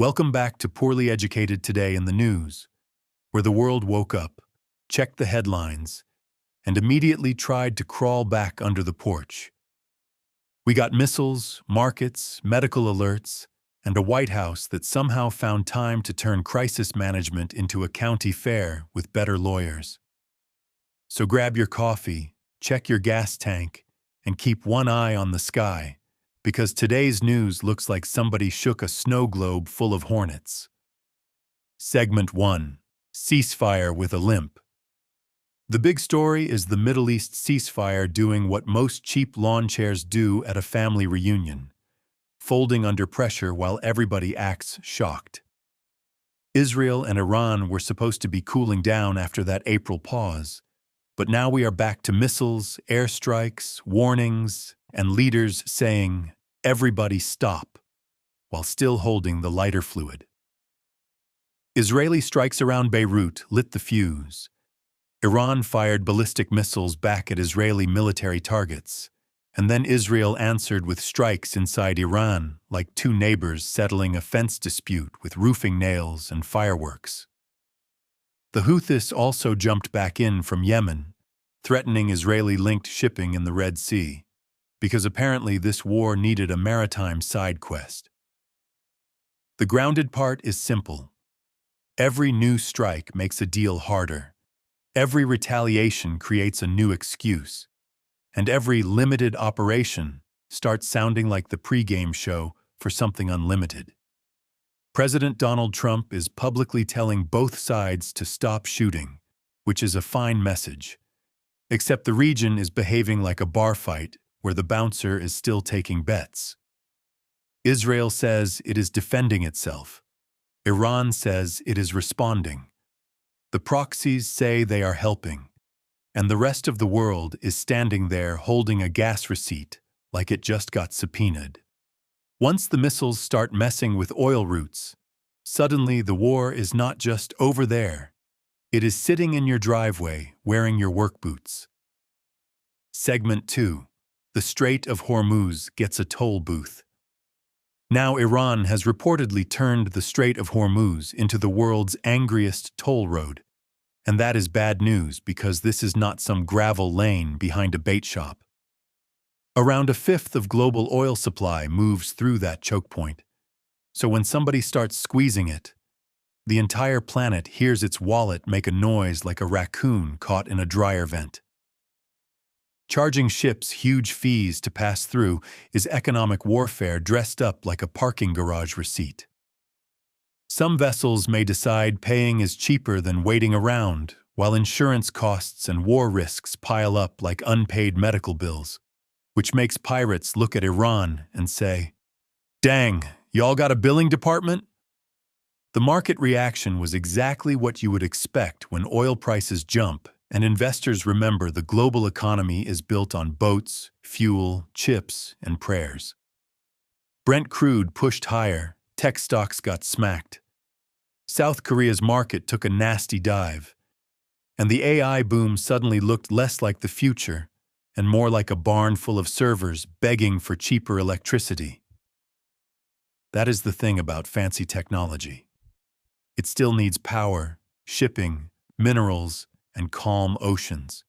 Welcome back to Poorly Educated Today in the News, where the world woke up, checked the headlines, and immediately tried to crawl back under the porch. We got missiles, markets, medical alerts, and a White House that somehow found time to turn crisis management into a county fair with better lawyers. So grab your coffee, check your gas tank, and keep one eye on the sky, because today's news looks like somebody shook a snow globe full of hornets. Segment 1. Ceasefire with a limp. The big story is the Middle East ceasefire doing what most cheap lawn chairs do at a family reunion, folding under pressure while everybody acts shocked. Israel and Iran were supposed to be cooling down after that April pause, but now we are back to missiles, airstrikes, warnings, and leaders saying, "Everybody stop," while still holding the lighter fluid. Israeli strikes around Beirut lit the fuse. Iran fired ballistic missiles back at Israeli military targets, and then Israel answered with strikes inside Iran, like two neighbors settling a fence dispute with roofing nails and fireworks. The Houthis also jumped back in from Yemen, threatening Israeli-linked shipping in the Red Sea, because apparently this war needed a maritime side quest. The grounded part is simple. Every new strike makes a deal harder. Every retaliation creates a new excuse. And every limited operation starts sounding like the pregame show for something unlimited. President Donald Trump is publicly telling both sides to stop shooting, which is a fine message. Except the region is behaving like a bar fight where the bouncer is still taking bets. Israel says it is defending itself. Iran says it is responding. The proxies say they are helping. And the rest of the world is standing there holding a gas receipt like it just got subpoenaed. Once the missiles start messing with oil routes, suddenly the war is not just over there. It is sitting in your driveway wearing your work boots. Segment 2. The Strait of Hormuz gets a toll booth. Now Iran has reportedly turned the Strait of Hormuz into the world's angriest toll road. And that is bad news because this is not some gravel lane behind a bait shop. Around a fifth of global oil supply moves through that choke point. So when somebody starts squeezing it, the entire planet hears its wallet make a noise like a raccoon caught in a dryer vent. Charging ships huge fees to pass through is economic warfare dressed up like a parking garage receipt. Some vessels may decide paying is cheaper than waiting around, while insurance costs and war risks pile up like unpaid medical bills, which makes pirates look at Iran and say, "Dang, y'all got a billing department?" The market reaction was exactly what you would expect when oil prices jump and investors remember the global economy is built on boats, fuel, chips, and prayers. Brent crude pushed higher, tech stocks got smacked. South Korea's market took a nasty dive, and the AI boom suddenly looked less like the future and more like a barn full of servers begging for cheaper electricity. That is the thing about fancy technology. It still needs power, shipping, minerals, and calm oceans,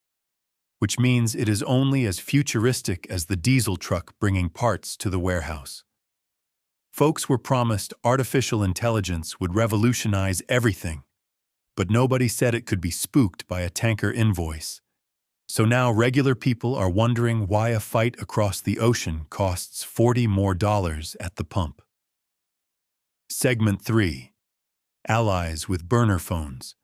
which means it is only as futuristic as the diesel truck bringing parts to the warehouse. Folks were promised artificial intelligence would revolutionize everything, but nobody said it could be spooked by a tanker invoice. So now regular people are wondering why a fight across the ocean costs $40 more at the pump. Segment 3. Allies with burner phones.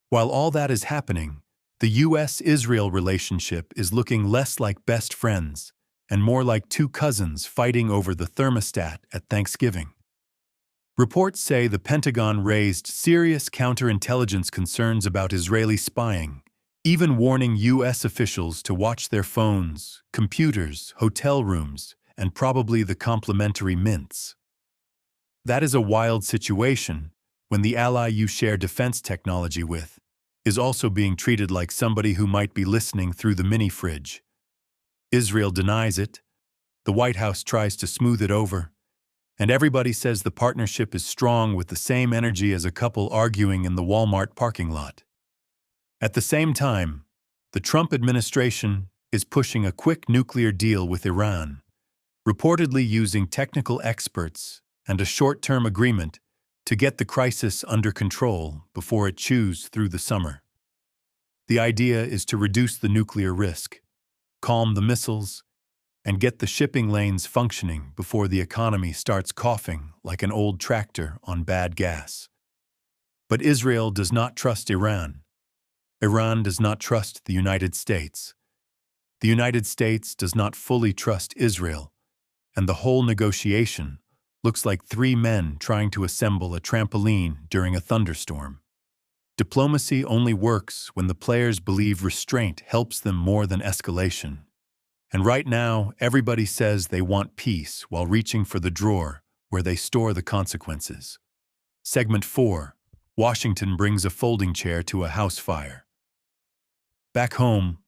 While all that is happening, the U.S.-Israel relationship is looking less like best friends and more like two cousins fighting over the thermostat at Thanksgiving. Reports say the Pentagon raised serious counterintelligence concerns about Israeli spying, even warning U.S. officials to watch their phones, computers, hotel rooms, and probably the complimentary mints. That is a wild situation when the ally you share defense technology with is also being treated like somebody who might be listening through the mini-fridge. Israel denies it, the White House tries to smooth it over, And everybody says the partnership is strong with the same energy as a couple arguing in the Walmart parking lot. At the same time, the Trump administration is pushing a quick nuclear deal with Iran, reportedly using technical experts and a short-term agreement to get the crisis under control before it chews through the summer. The idea is to reduce the nuclear risk, calm the missiles, and get the shipping lanes functioning before the economy starts coughing like an old tractor on bad gas. But Israel does not trust Iran. Iran does not trust the United States. The United States does not fully trust Israel, and the whole negotiation looks like three men trying to assemble a trampoline during a thunderstorm. Diplomacy only works when the players believe restraint helps them more than escalation. And right now, everybody says they want peace while reaching for the drawer where they store the consequences. Segment 4. Washington brings a folding chair to a house fire. Back home,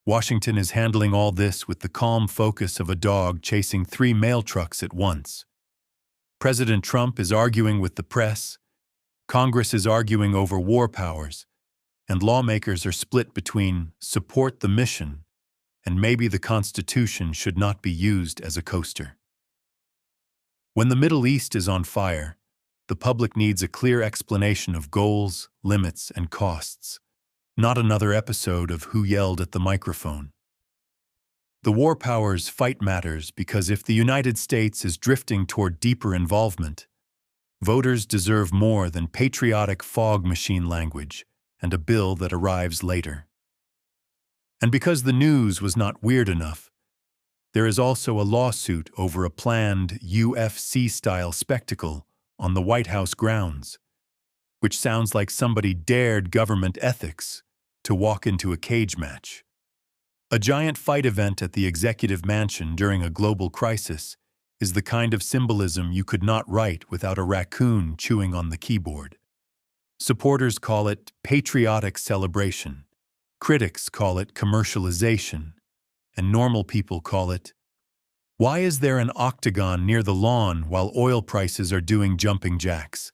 Washington is handling all this with the calm focus of a dog chasing 3 mail trucks at once. President Trump is arguing with the press, Congress is arguing over war powers, and lawmakers are split between support the mission and maybe the Constitution should not be used as a coaster. When the Middle East is on fire, the public needs a clear explanation of goals, limits, and costs, not another episode of Who Yelled at the Microphone. The war powers fight matters because if the United States is drifting toward deeper involvement, voters deserve more than patriotic fog machine language and a bill that arrives later. And because the news was not weird enough, there is also a lawsuit over a planned UFC-style spectacle on the White House grounds, which sounds like somebody dared government ethics to walk into a cage match. A giant fight event at the executive mansion during a global crisis is the kind of symbolism you could not write without a raccoon chewing on the keyboard. Supporters call it patriotic celebration. Critics call it commercialization, and normal people call it, why is there an octagon near the lawn while oil prices are doing jumping jacks?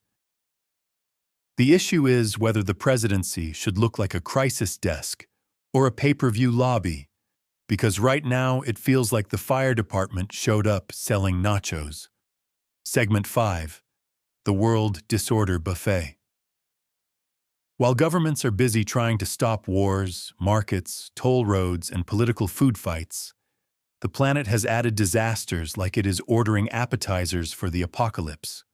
The issue is whether the presidency should look like a crisis desk or a pay-per-view lobby, because right now it feels like the fire department showed up selling nachos. Segment 5. The World Disorder Buffet. While governments are busy trying to stop wars, markets, toll roads, and political food fights, the planet has added disasters like it is ordering appetizers for the apocalypse.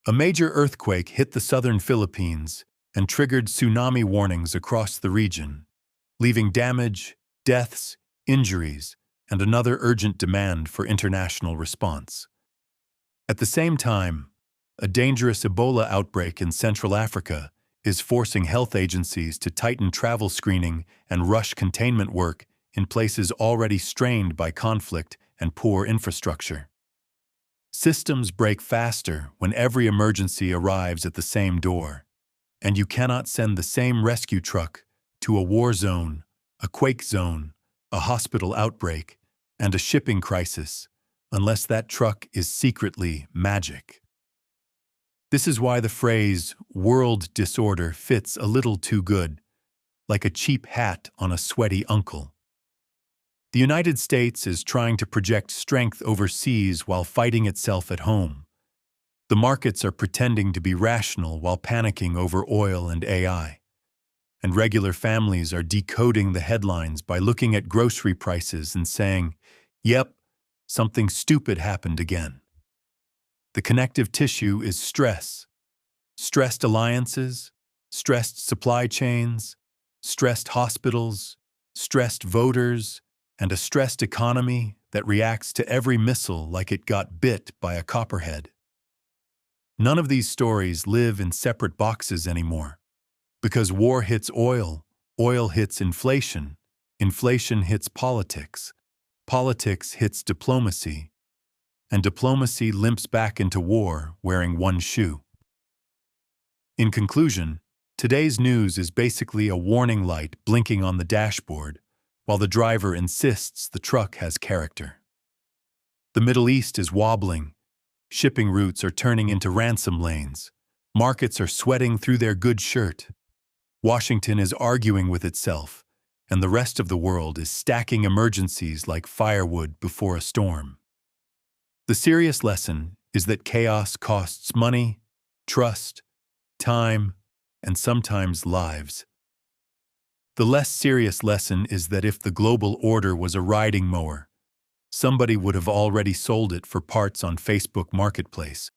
A major earthquake hit the southern Philippines and triggered tsunami warnings across the region, leaving damage, deaths, injuries, and another urgent demand for international response. At the same time, a dangerous Ebola outbreak in Central Africa is forcing health agencies to tighten travel screening and rush containment work in places already strained by conflict and poor infrastructure. Systems break faster when every emergency arrives at the same door, and you cannot send the same rescue truck to a war zone, a quake zone, a hospital outbreak, and a shipping crisis unless that truck is secretly magic. This is why the phrase world disorder fits a little too good, like a cheap hat on a sweaty uncle. The United States is trying to project strength overseas while fighting itself at home. The markets are pretending to be rational while panicking over oil and AI. And regular families are decoding the headlines by looking at grocery prices and saying, "Yep, something stupid happened again." The connective tissue is stress. Stressed alliances, stressed supply chains, stressed hospitals, stressed voters, and a stressed economy that reacts to every missile like it got bit by a copperhead. None of these stories live in separate boxes anymore, because war hits oil, oil hits inflation, inflation hits politics, politics hits diplomacy, and diplomacy limps back into war wearing one shoe. In conclusion, today's news is basically a warning light blinking on the dashboard, while the driver insists the truck has character. The Middle East is wobbling, Shipping routes are turning into ransom lanes. Markets are sweating through their good shirt. Washington is arguing with itself, and the rest of the world is stacking emergencies like firewood before a storm. The serious lesson is that chaos costs money, trust, time, and sometimes lives. The less serious lesson is that if the global order was a riding mower, somebody would have already sold it for parts on Facebook Marketplace.